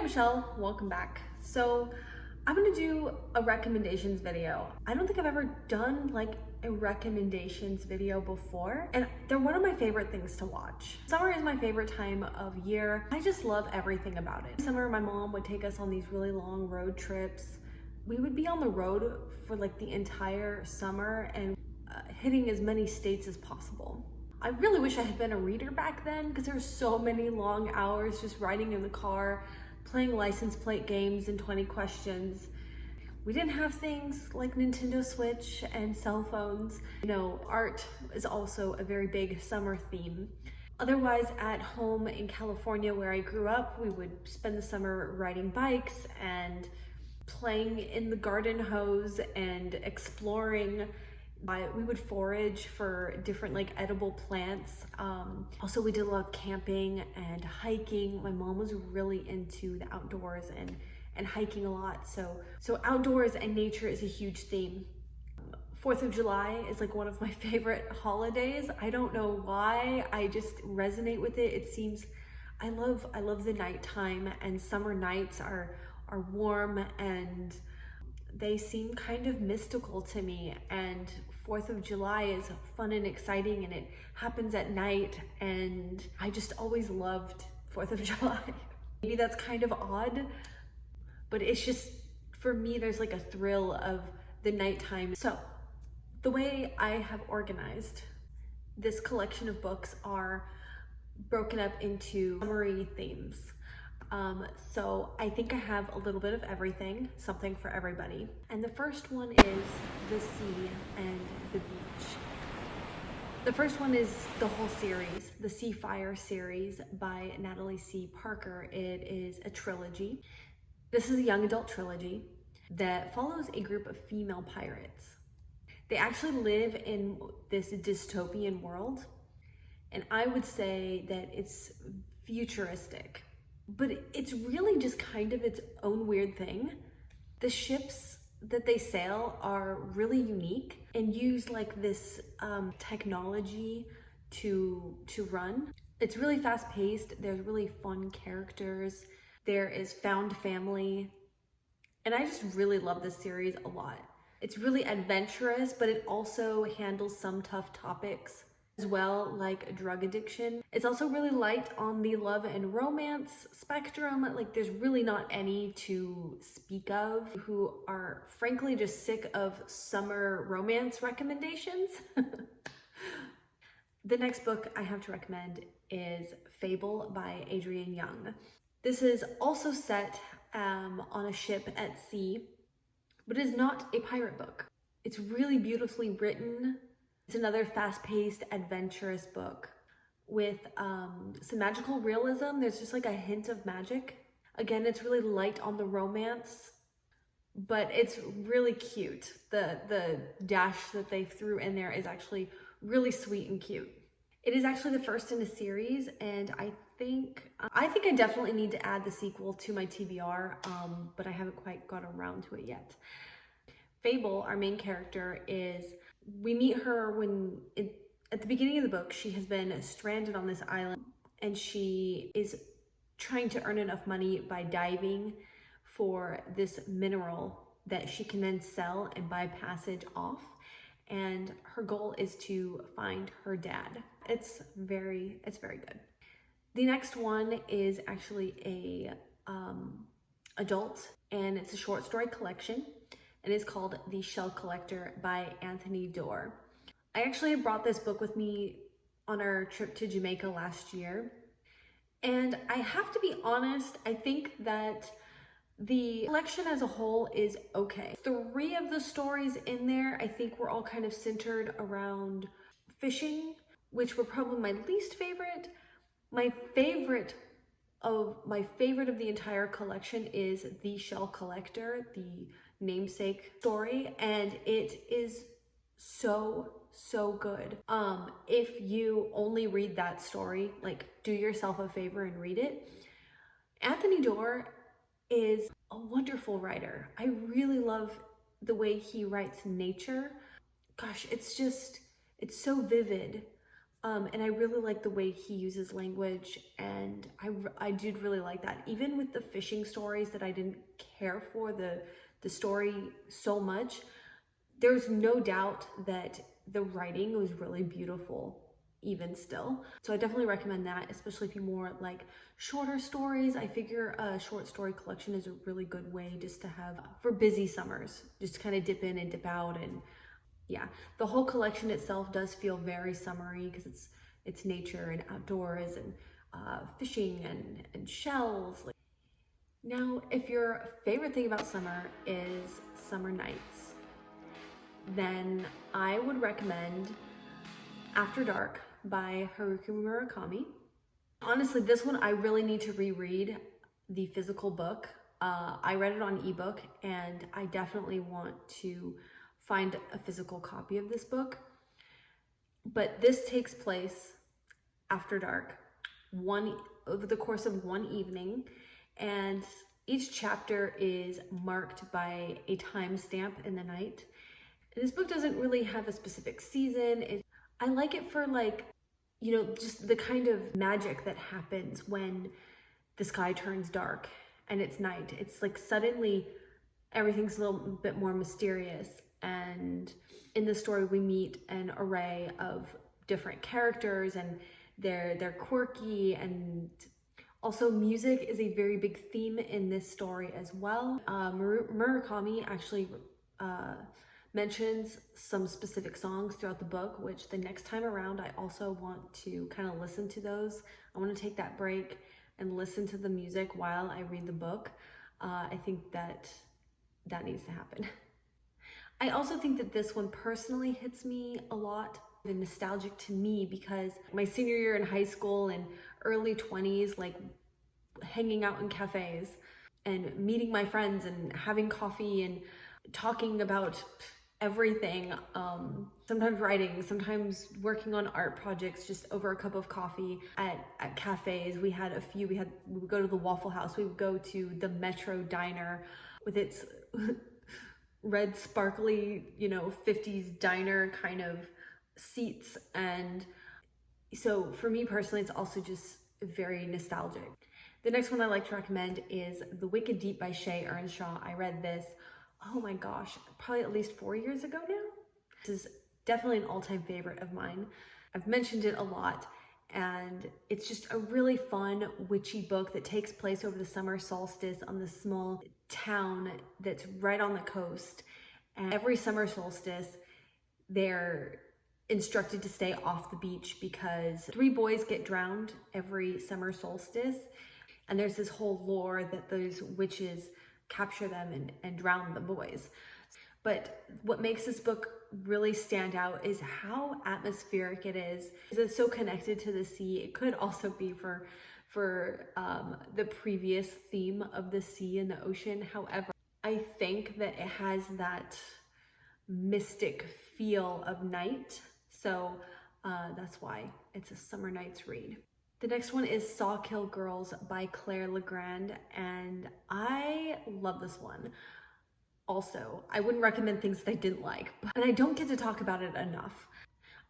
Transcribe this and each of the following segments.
I'm Michelle, welcome back. So I'm gonna do a recommendations video. I don't think I've ever done like a recommendations video before, and they're one of my favorite things to watch. Summer is my favorite time of year. I just love everything about it. Summer, my mom would take us on these really long road trips. We would be on the road for like the entire summer and hitting as many states as possible. I really wish I had been a reader back then because there were so many long hours just riding in the car, playing license plate games and 20 questions. We didn't have things like Nintendo Switch and cell phones. You know, art is also a very big summer theme. Otherwise, at home in California where I grew up, we would spend the summer riding bikes and playing in the garden hose and exploring. We would forage for different like edible plants. Also, we did a lot of camping and hiking. My mom was really into the outdoors and hiking a lot. So outdoors and nature is a huge theme. 4th of July is like one of my favorite holidays. I don't know why, I just resonate with it. It seems, I love the nighttime, and summer nights are warm and they seem kind of mystical to me, and 4th of July is fun and exciting and it happens at night, and I just always loved 4th of July. Maybe that's kind of odd, but it's just, for me, there's like a thrill of the nighttime. So the way I have organized this collection of books are broken up into summery themes. So I think I have a little bit of everything, something for everybody. And the first one is the sea and the beach. The first one is the whole series, the Seafire series by Natalie C. Parker. It is a trilogy. This is a young adult trilogy that follows a group of female pirates. They actually live in this dystopian world, and I would say that it's futuristic. But it's really just kind of its own weird thing. The ships that they sail are really unique and use like this technology to run. It's really fast paced. There's really fun characters. There is found family. And I just really love this series a lot. It's really adventurous, but it also handles some tough topics as well, like drug addiction. It's also really light on the love and romance spectrum. Like, there's really not any to speak of who are frankly just sick of summer romance recommendations. The next book I have to recommend is Fable by Adrienne Young. This is also set on a ship at sea, but it is not a pirate book. It's really beautifully written. It's another fast-paced, adventurous book with some magical realism. There's just like a hint of magic. Again, it's really light on the romance, but it's really cute. The dash that they threw in there is actually really sweet and cute. It is actually the first in a series, and I think I definitely need to add the sequel to my TBR, but I haven't quite got around to it yet. Fable, our main character, we meet her at the beginning of the book. She has been stranded on this island, and she is trying to earn enough money by diving for this mineral that she can then sell and buy passage off. And her goal is to find her dad. It's very good. The next one is actually a adult, and it's a short story collection. It is called The Shell Collector by Anthony Doerr. I actually brought this book with me on our trip to Jamaica last year. And I have to be honest, I think that the collection as a whole is okay. 3 of the stories in there, I think, were all kind of centered around fishing, which were probably my least favorite. My favorite of the entire collection is The Shell Collector, the namesake story, and it is so good. If you only read that story, like, do yourself a favor and read it. Anthony Doerr is a wonderful writer. I really love the way he writes nature. Gosh, it's so vivid, And I really like the way he uses language, and I did really like that. Even with the fishing stories that I didn't care for the story so much, there's no doubt that the writing was really beautiful even still. So I definitely recommend that, especially if you more like shorter stories. I figure a short story collection is a really good way just to have for busy summers, just to kind of dip in and dip out. And yeah, the whole collection itself does feel very summery because it's nature and outdoors and fishing and shells. Now, if your favorite thing about summer is summer nights, then I would recommend After Dark by Haruki Murakami. Honestly, this one I really need to reread the physical book. I read it on ebook, and I definitely want to find a physical copy of this book. But this takes place after dark, over the course of one evening, and each chapter is marked by a timestamp in the night. And this book doesn't really have a specific season. I like it for like, you know, just the kind of magic that happens when the sky turns dark and it's night. It's like suddenly everything's a little bit more mysterious. And in the story, we meet an array of different characters, and they're quirky, and also music is a very big theme in this story as well. Murakami actually mentions some specific songs throughout the book, which the next time around I also want to kind of listen to those. I want to take that break and listen to the music while I read the book. I think that needs to happen. I also think that this one personally hits me a lot and nostalgic to me because my senior year in high school and early 20s, like hanging out in cafes and meeting my friends and having coffee and talking about everything, sometimes writing, sometimes working on art projects just over a cup of coffee at cafes. We would go to the Waffle House, we would go to the Metro Diner with its red sparkly, you know, 50s diner kind of seats. And so for me personally, it's also just very nostalgic. The next one I like to recommend is The Wicked Deep by Shea Ernshaw. I read this, oh my gosh, probably at least 4 years ago now. This is definitely an all-time favorite of mine. I've mentioned it a lot, and it's just a really fun, witchy book that takes place over the summer solstice on this small town that's right on the coast. And every summer solstice, they're instructed to stay off the beach because 3 boys get drowned every summer solstice. And there's this whole lore that those witches capture them and drown the boys. But what makes this book really stand out is how atmospheric it is. It's so connected to the sea. It could also be for the previous theme of the sea and the ocean. However, I think that it has that mystic feel of night. So that's why it's a summer night's read. The next one is Sawkill Girls by Claire Legrand, and I love this one. Also, I wouldn't recommend things that I didn't like, but I don't get to talk about it enough.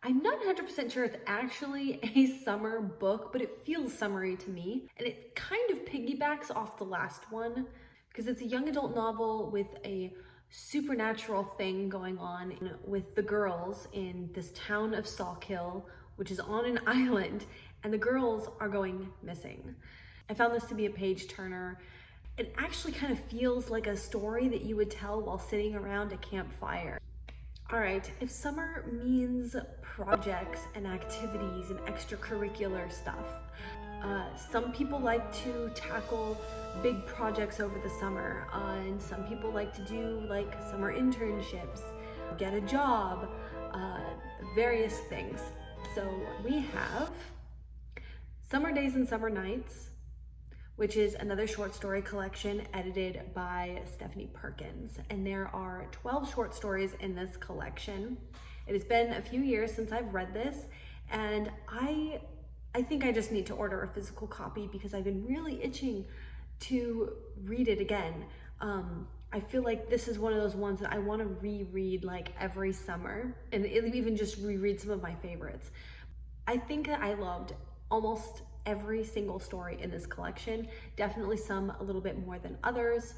I'm not 100% sure it's actually a summer book, but it feels summery to me, and it kind of piggybacks off the last one because it's a young adult novel with a supernatural thing going on with the girls in this town of Sawkill, which is on an island, and the girls are going missing. I found this to be a page turner. It actually kind of feels like a story that you would tell while sitting around a campfire. All right, if summer means projects and activities and extracurricular stuff, some people like to tackle big projects over the summer, and some people like to do like summer internships, get a job, various things. So we have Summer Days and Summer Nights, which is another short story collection edited by Stephanie Perkins. And there are 12 short stories in this collection. It has been a few years since I've read this, and I think I just need to order a physical copy because I've been really itching to read it again. I feel like this is one of those ones that I want to reread like every summer, and even just reread some of my favorites. I think that I loved almost every single story in this collection. Definitely some a little bit more than others.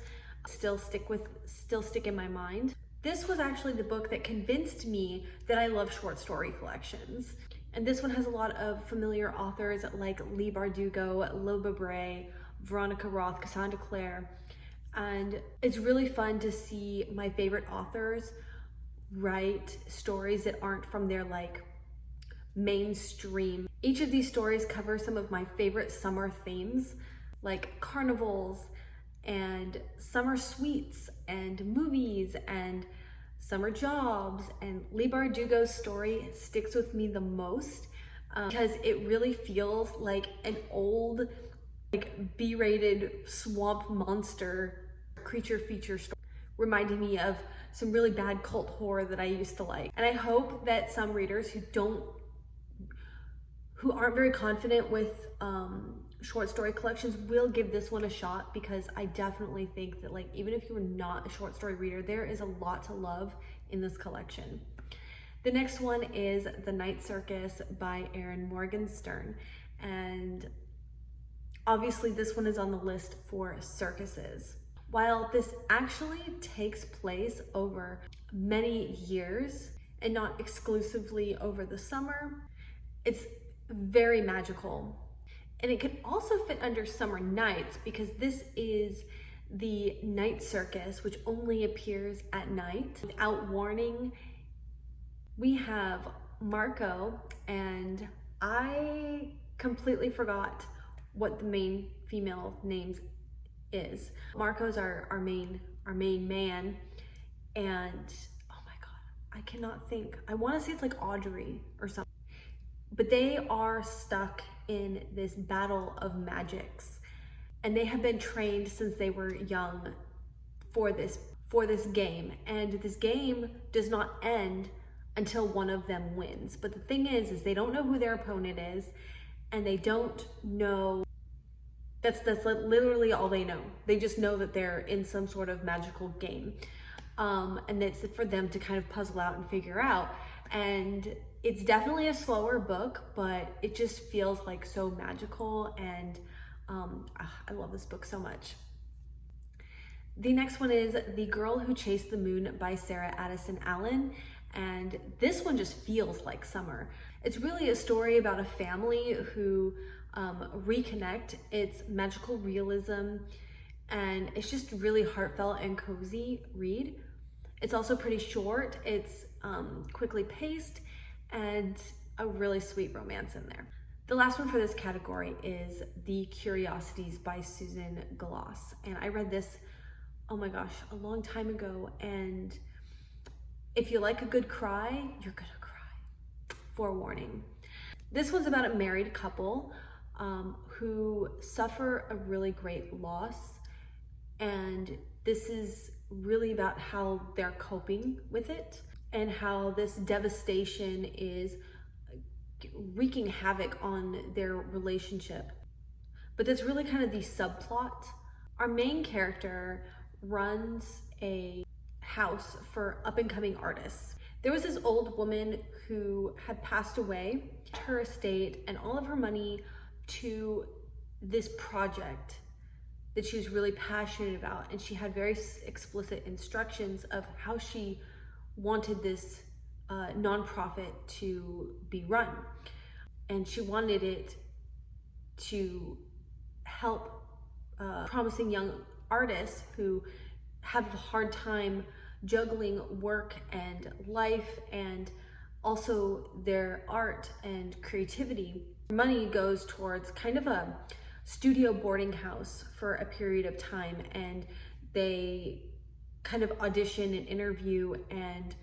Still stick in my mind. This was actually the book that convinced me that I love short story collections. And this one has a lot of familiar authors like Leigh Bardugo, Loba Bray, Veronica Roth, Cassandra Clare. And it's really fun to see my favorite authors write stories that aren't from their like mainstream. Each of these stories cover some of my favorite summer themes, like carnivals and summer sweets and movies and summer jobs. And Leigh Bardugo's story sticks with me the most because it really feels like an old, like B-rated swamp monster creature feature story, reminding me of some really bad cult horror that I used to like. And I hope that some readers who aren't very confident with short story collections will give this one a shot, because I definitely think that, like, even if you're not a short story reader, there is a lot to love in this collection. The next one is The Night Circus by Erin Morgenstern. And obviously this one is on the list for circuses. While this actually takes place over many years and not exclusively over the summer, it's very magical. And it can also fit under summer nights, because this is the night circus, which only appears at night. Without warning, we have Marco, and I completely forgot what the main female names is. Marco's our main man, and oh my god, I cannot think. I want to say it's like Audrey or something. But they are stuck in this battle of magics, and they have been trained since they were young for this game. And this game does not end until one of them wins. But the thing is they don't know who their opponent is, and they don't know. That's literally all they know. They just know that they're in some sort of magical game, and it's for them to kind of puzzle out and figure out. And it's definitely a slower book, but it just feels like so magical, and I love this book so much. The next one is The Girl Who Chased the Moon by Sarah Addison Allen, and this one just feels like summer. It's really a story about a family who reconnect. It's magical realism, and it's just really heartfelt and cozy read. It's also pretty short. It's quickly paced, and a really sweet romance in there. The last one for this category is The Curiosities by Susan Gloss. And I read this, oh my gosh, a long time ago. And if you like a good cry, you're gonna cry. Forewarning. This one's about a married couple who suffer a really great loss. And this is really about how they're coping with it, and how this devastation is wreaking havoc on their relationship. But that's really kind of the subplot. Our main character runs a house for up-and-coming artists. There was this old woman who had passed away, her estate and all of her money to this project that she was really passionate about, and she had very explicit instructions of how she wanted this nonprofit to be run. And she wanted it to help promising young artists who have a hard time juggling work and life and also their art and creativity. Money goes towards kind of a studio boarding house for a period of time, and they kind of audition and interview and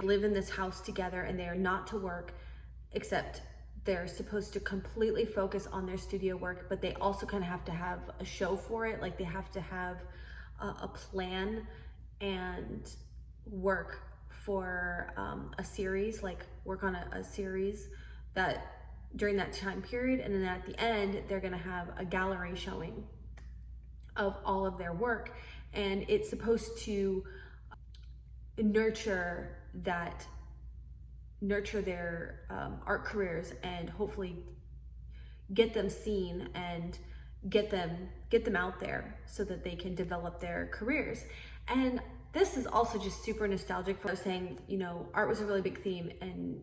live in this house together, and they are not to work, except they're supposed to completely focus on their studio work, but they also kind of have to have a show for it. Like, they have to have a plan and work for a series, like work on a series that during that time period, and then at the end they're gonna have a gallery showing of all of their work, and it's supposed to nurture that nurture their art careers and hopefully get them seen and get them out there so that they can develop their careers. And this is also just super nostalgic for saying, you know, art was a really big theme in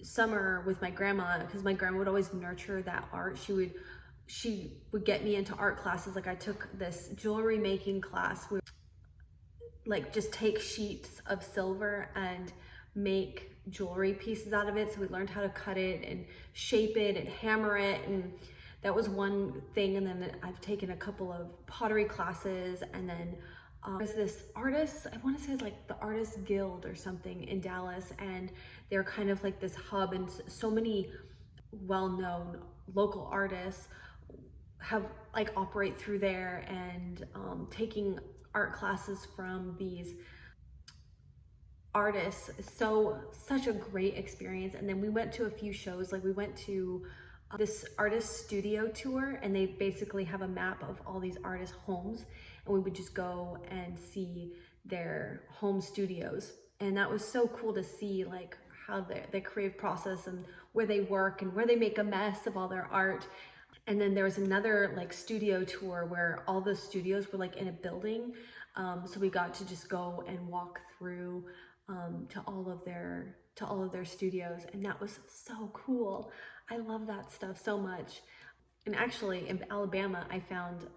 summer with my grandma, because my grandma would always nurture that art. She would get me into art classes. Like I took this jewelry making class where like just take sheets of silver and make jewelry pieces out of it. So we learned how to cut it and shape it and hammer it, and that was one thing. And then I've taken a couple of pottery classes, and then there's this artist, I want to say it's like the Artist Guild or something in Dallas, and they're kind of like this hub, and so many well-known local artists have like operate through there, and taking art classes from these artists. So such a great experience. And then we went to a few shows. Like we went to this artist studio tour, and they basically have a map of all these artists' homes, and we would just go and see their home studios. And that was so cool to see like how their creative process and where they work and where they make a mess of all their art. And then there was another like studio tour where all the studios were like in a building. So we got to just go and walk through to all of their studios, and that was so cool. I love that stuff so much. And actually in Alabama, I found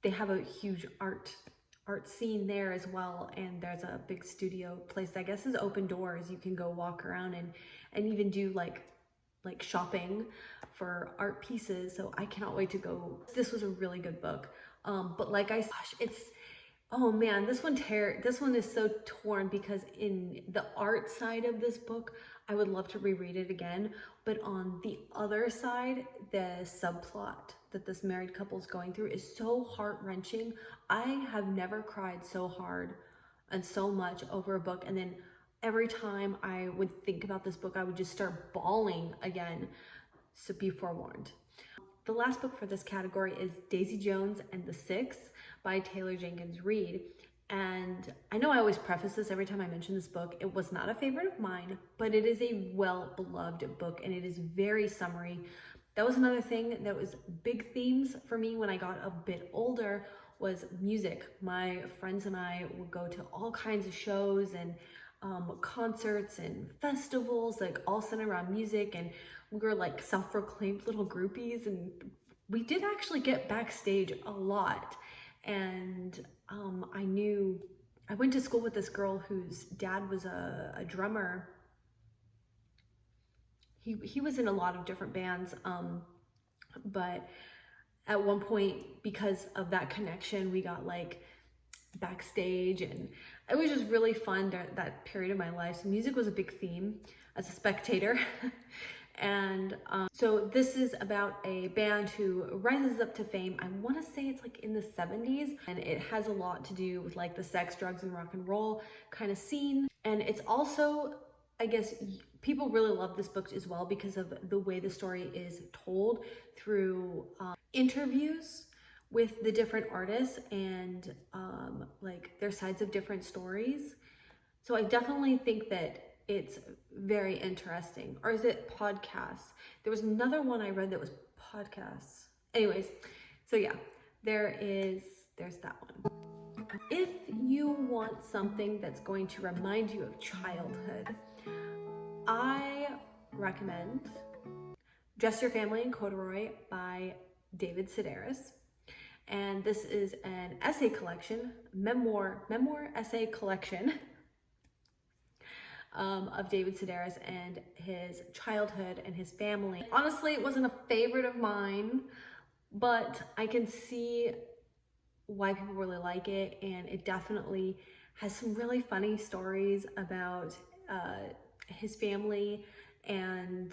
they have a huge art scene there as well, and there's a big studio place that I guess is open doors. You can go walk around and even do like shopping for art pieces. So I cannot wait to go. This was a really good book. But like I said, it's, oh man, this one is so torn, because in the art side of this book, I would love to reread it again. But on the other side, the subplot that this married couple is going through is so heart-wrenching. I have never cried so hard and so much over a book. And then every time I would think about this book, I would just start bawling again. So be forewarned. The last book for this category is Daisy Jones and the Six by Taylor Jenkins Reid. And I know I always preface this every time I mention this book. It was not a favorite of mine, but it is a well-beloved book, and it is very summary. That was another thing that was big themes for me when I got a bit older, was music. My friends and I would go to all kinds of shows and concerts and festivals, like all centered around music, and we were like self-proclaimed little groupies, and we did actually get backstage a lot. And I went to school with this girl whose dad was a drummer. He was in a lot of different bands, but at one point, because of that connection, we got like backstage, and it was just really fun during that period of my life. So music was a big theme as a spectator. And so this is about a band who rises up to fame. I want to say it's like in the 70s, and it has a lot to do with like the sex, drugs, and rock and roll kind of scene. And it's also, I guess, people really love this book as well because of the way the story is told through interviews with the different artists and like their sides of different stories. So I definitely think that it's very interesting. Or is it podcasts? There was another one I read that was podcasts. Anyways, so yeah, there's that one. If you want something that's going to remind you of childhood, I recommend Dress Your Family in Corduroy by David Sedaris. And this is an essay collection, memoir essay collection of David Sedaris and his childhood and his family. Honestly, it wasn't a favorite of mine, but I can see why people really like it, and it definitely has some really funny stories about his family. And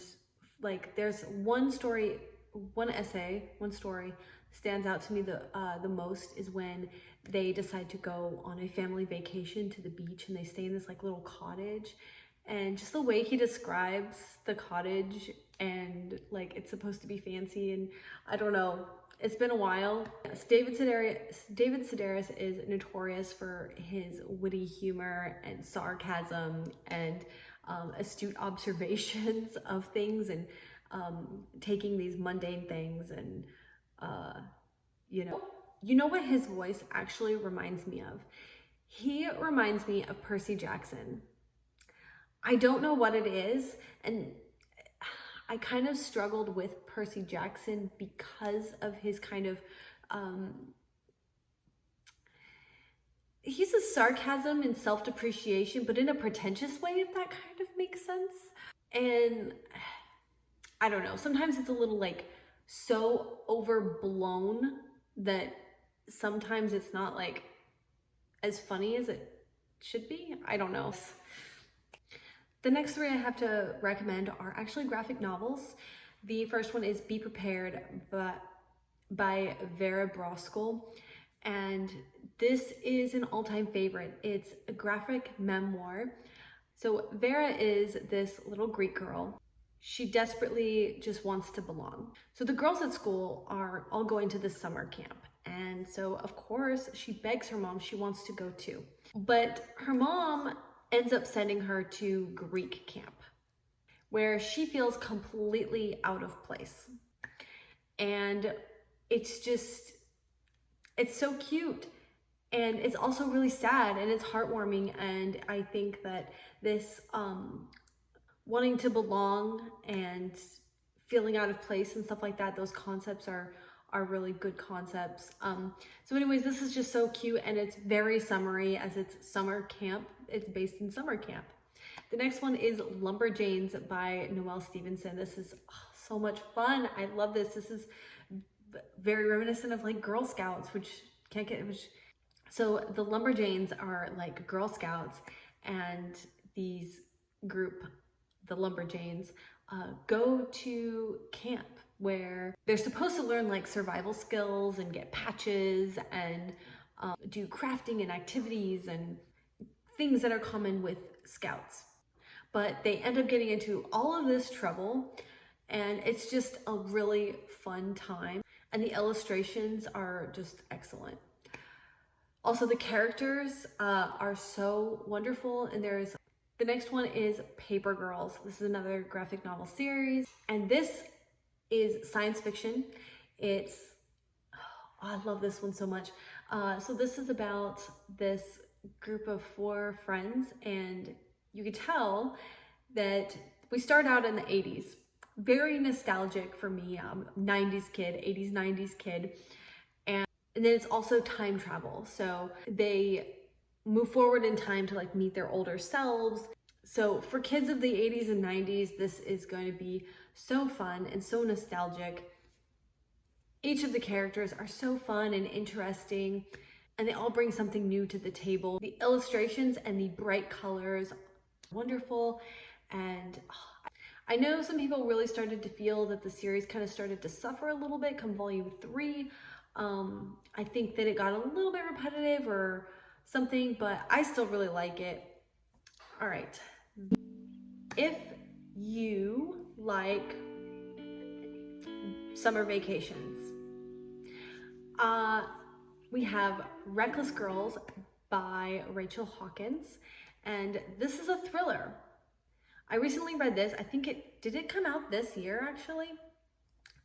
like there's one story stands out to me the most is when they decide to go on a family vacation to the beach, and they stay in this like little cottage, and just the way he describes the cottage, and like it's supposed to be fancy, and I don't know, it's been a while. Yes, David Sedaris is notorious for his witty humor and sarcasm, and astute observations of things, and taking these mundane things and, you know what his voice actually reminds me of? He reminds me of Percy Jackson. I don't know what it is, and I kind of struggled with Percy Jackson because of his kind of, he's a sarcasm and self-depreciation, but in a pretentious way, if that kind of makes sense. And I don't know, sometimes it's a little like so overblown that sometimes it's not like as funny as it should be. I don't know. The next three I have to recommend are actually graphic novels. The first one is Be Prepared by Vera Brosgol. And this is an all-time favorite. It's a graphic memoir. So Vera is this little Greek girl. She desperately just wants to belong. So the girls at school are all going to this summer camp. And so of course she begs her mom she wants to go too. But her mom ends up sending her to Greek camp, where she feels completely out of place. And it's so cute. And it's also really sad, and it's heartwarming. And I think that this wanting to belong and feeling out of place and stuff like that, those concepts are really good concepts. So anyways, this is just so cute, and it's very summery as it's summer camp. It's based in summer camp. The next one is Lumberjanes by Noelle Stevenson. This is so much fun. I love this. This is very reminiscent of like Girl Scouts, so the Lumberjanes are like Girl Scouts, and these group, the Lumberjanes, go to camp where they're supposed to learn like survival skills and get patches and do crafting and activities and things that are common with scouts. But they end up getting into all of this trouble, and it's just a really fun time. And the illustrations are just excellent. Also, the characters are so wonderful. And the next one is Paper Girls. This is another graphic novel series, and this is science fiction. I love this one so much. So this is about this group of 4 friends, and you could tell that we start out in the 80s. Very nostalgic for me, 90s kid, 80s, 90s kid. And then it's also time travel. So they move forward in time to like meet their older selves. So for kids of the 80s and 90s, this is going to be so fun and so nostalgic. Each of the characters are so fun and interesting, and they all bring something new to the table. The illustrations and the bright colors are wonderful. And I know some people really started to feel that the series kind of started to suffer a little bit come volume 3. I think that it got a little bit repetitive or something, but I still really like it. All right. If you like summer vacations, we have Reckless Girls by Rachel Hawkins, and this is a thriller. I recently read this. I think did it come out this year actually?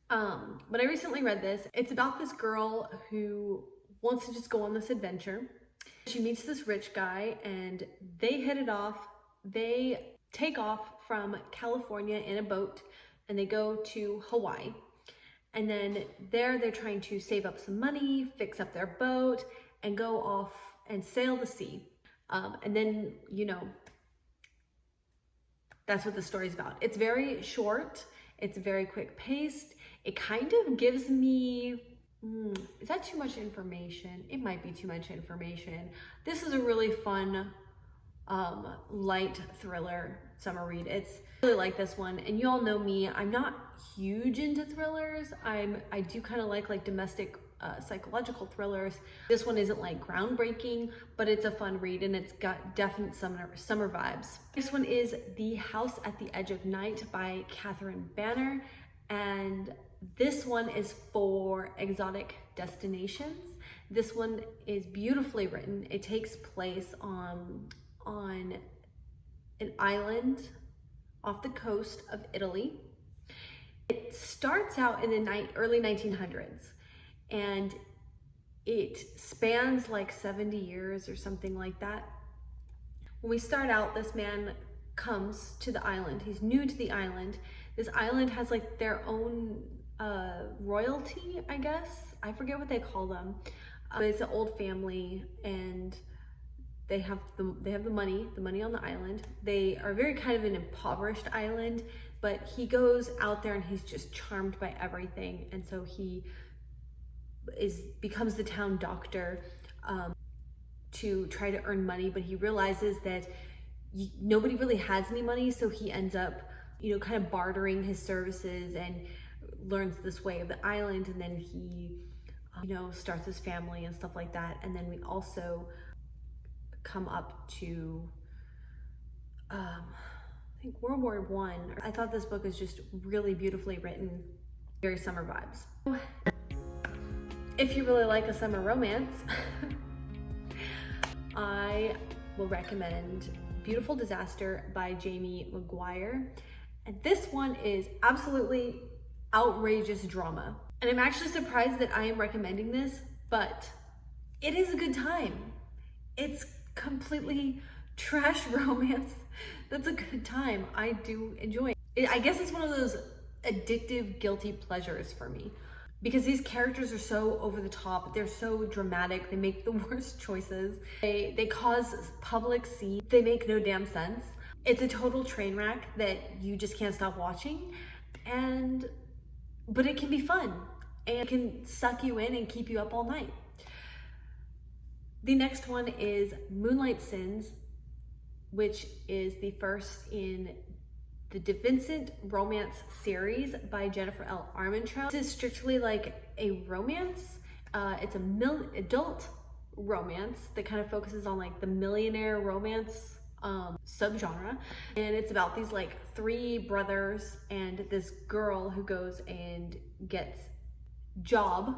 But I recently read this. It's about this girl who wants to just go on this adventure. She meets this rich guy, and they hit it off. They take off from California in a boat, and they go to Hawaii. And then they're trying to save up some money, fix up their boat, and go off and sail the sea. And then, that's what the story's about. It's very short. It's very quick paced. It kind of gives me, is that too much information? It might be too much information. This is a really fun, light thriller summer read. I really like this one. And you all know me, I'm not huge into thrillers. I do kind of like domestic psychological thrillers. This one isn't like groundbreaking, but it's a fun read, and it's got definite summer vibes. This one is The House at the Edge of Night by Catherine Banner, and this one is for exotic destinations. This one is beautifully written. It takes place on an island off the coast of Italy. It starts out in the early 1900s, and it spans like 70 years or something like that. When we start out, this man comes to the island. He's new to the island. This island has like their own royalty, I guess. I forget what they call them. But it's an old family, and they have the money on the island. They are very kind of an impoverished island, but he goes out there and he's just charmed by everything. And so he becomes the town doctor to try to earn money, but he realizes that nobody really has any money, so he ends up, you know, kind of bartering his services and learns this way of the island, and then he, you know, starts his family and stuff like that. And then we also come up to I think World War I. I thought this book is just really beautifully written, very summer vibes. If you really like a summer romance, I will recommend Beautiful Disaster by Jamie McGuire. And this one is absolutely outrageous drama. And I'm actually surprised that I am recommending this, but it is a good time. It's completely trash romance that's a good time. I do enjoy it. I guess it's one of those addictive guilty pleasures for me, because these characters are so over the top. They're so dramatic. They make the worst choices. They cause public scenes. They make no damn sense. It's a total train wreck that you just can't stop watching. But it can be fun, and it can suck you in and keep you up all night. The next one is Moonlight Sins, which is the first in the DeVincent romance series by Jennifer L. Armentrout. This is strictly like a romance. It's a adult romance that kind of focuses on like the millionaire romance subgenre. And it's about these like three brothers and this girl who goes and gets job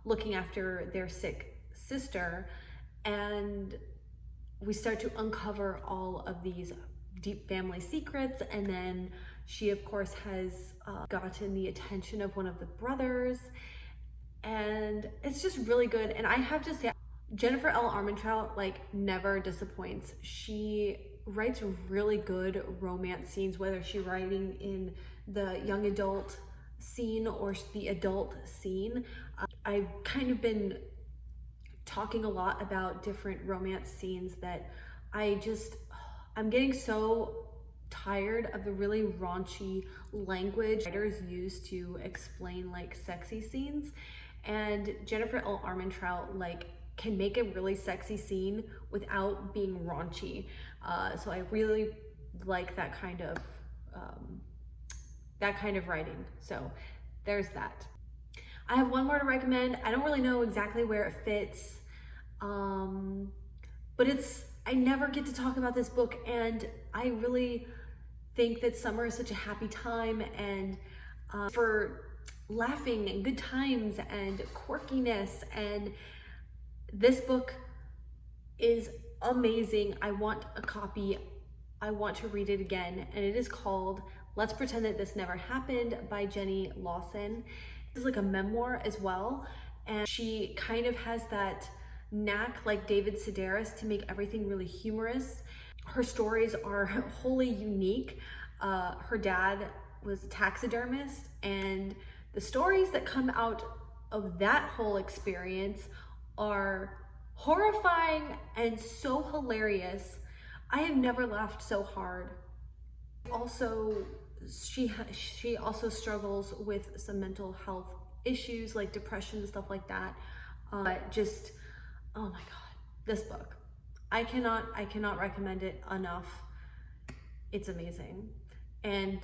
looking after their sick sister. And we start to uncover all of these deep family secrets, and then she of course has gotten the attention of one of the brothers, and it's just really good. And I have to say, Jennifer L. Armentrout like never disappoints. She writes really good romance scenes, whether she's writing in the young adult scene or the adult scene. I've kind of been talking a lot about different romance scenes that I'm getting so tired of the really raunchy language writers use to explain like sexy scenes. And Jennifer L. Armentrout like can make a really sexy scene without being raunchy. So I really like that kind of writing. So there's that. I have one more to recommend. I don't really know exactly where it fits, but I never get to talk about this book, and I really think that summer is such a happy time, and for laughing and good times and quirkiness, and this book is amazing. I want a copy. I want to read it again, and it is called Let's Pretend That This Never Happened by Jenny Lawson. It's like a memoir as well, and she kind of has that knack like David Sedaris to make everything really humorous. Her stories are wholly unique. Her dad was a taxidermist, and the stories that come out of that whole experience are horrifying and so hilarious. I have never laughed so hard. Also, she also struggles with some mental health issues like depression and stuff like that. Just, oh my God, this book. I cannot recommend it enough. It's amazing. And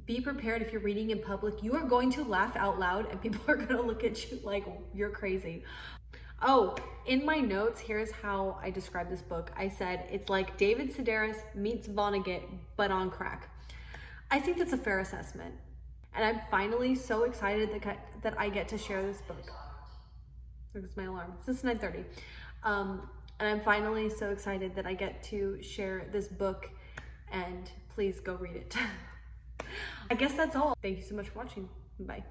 be prepared if you're reading in public. You are going to laugh out loud and people are gonna look at you like you're crazy. Oh, in my notes, here's how I described this book. I said, it's like David Sedaris meets Vonnegut, but on crack. I think that's a fair assessment. And I'm finally so excited that I get to share this book. There's my alarm. It's 9:30. And I'm finally so excited that I get to share this book and please go read it. I guess that's all. Thank you so much for watching. Bye.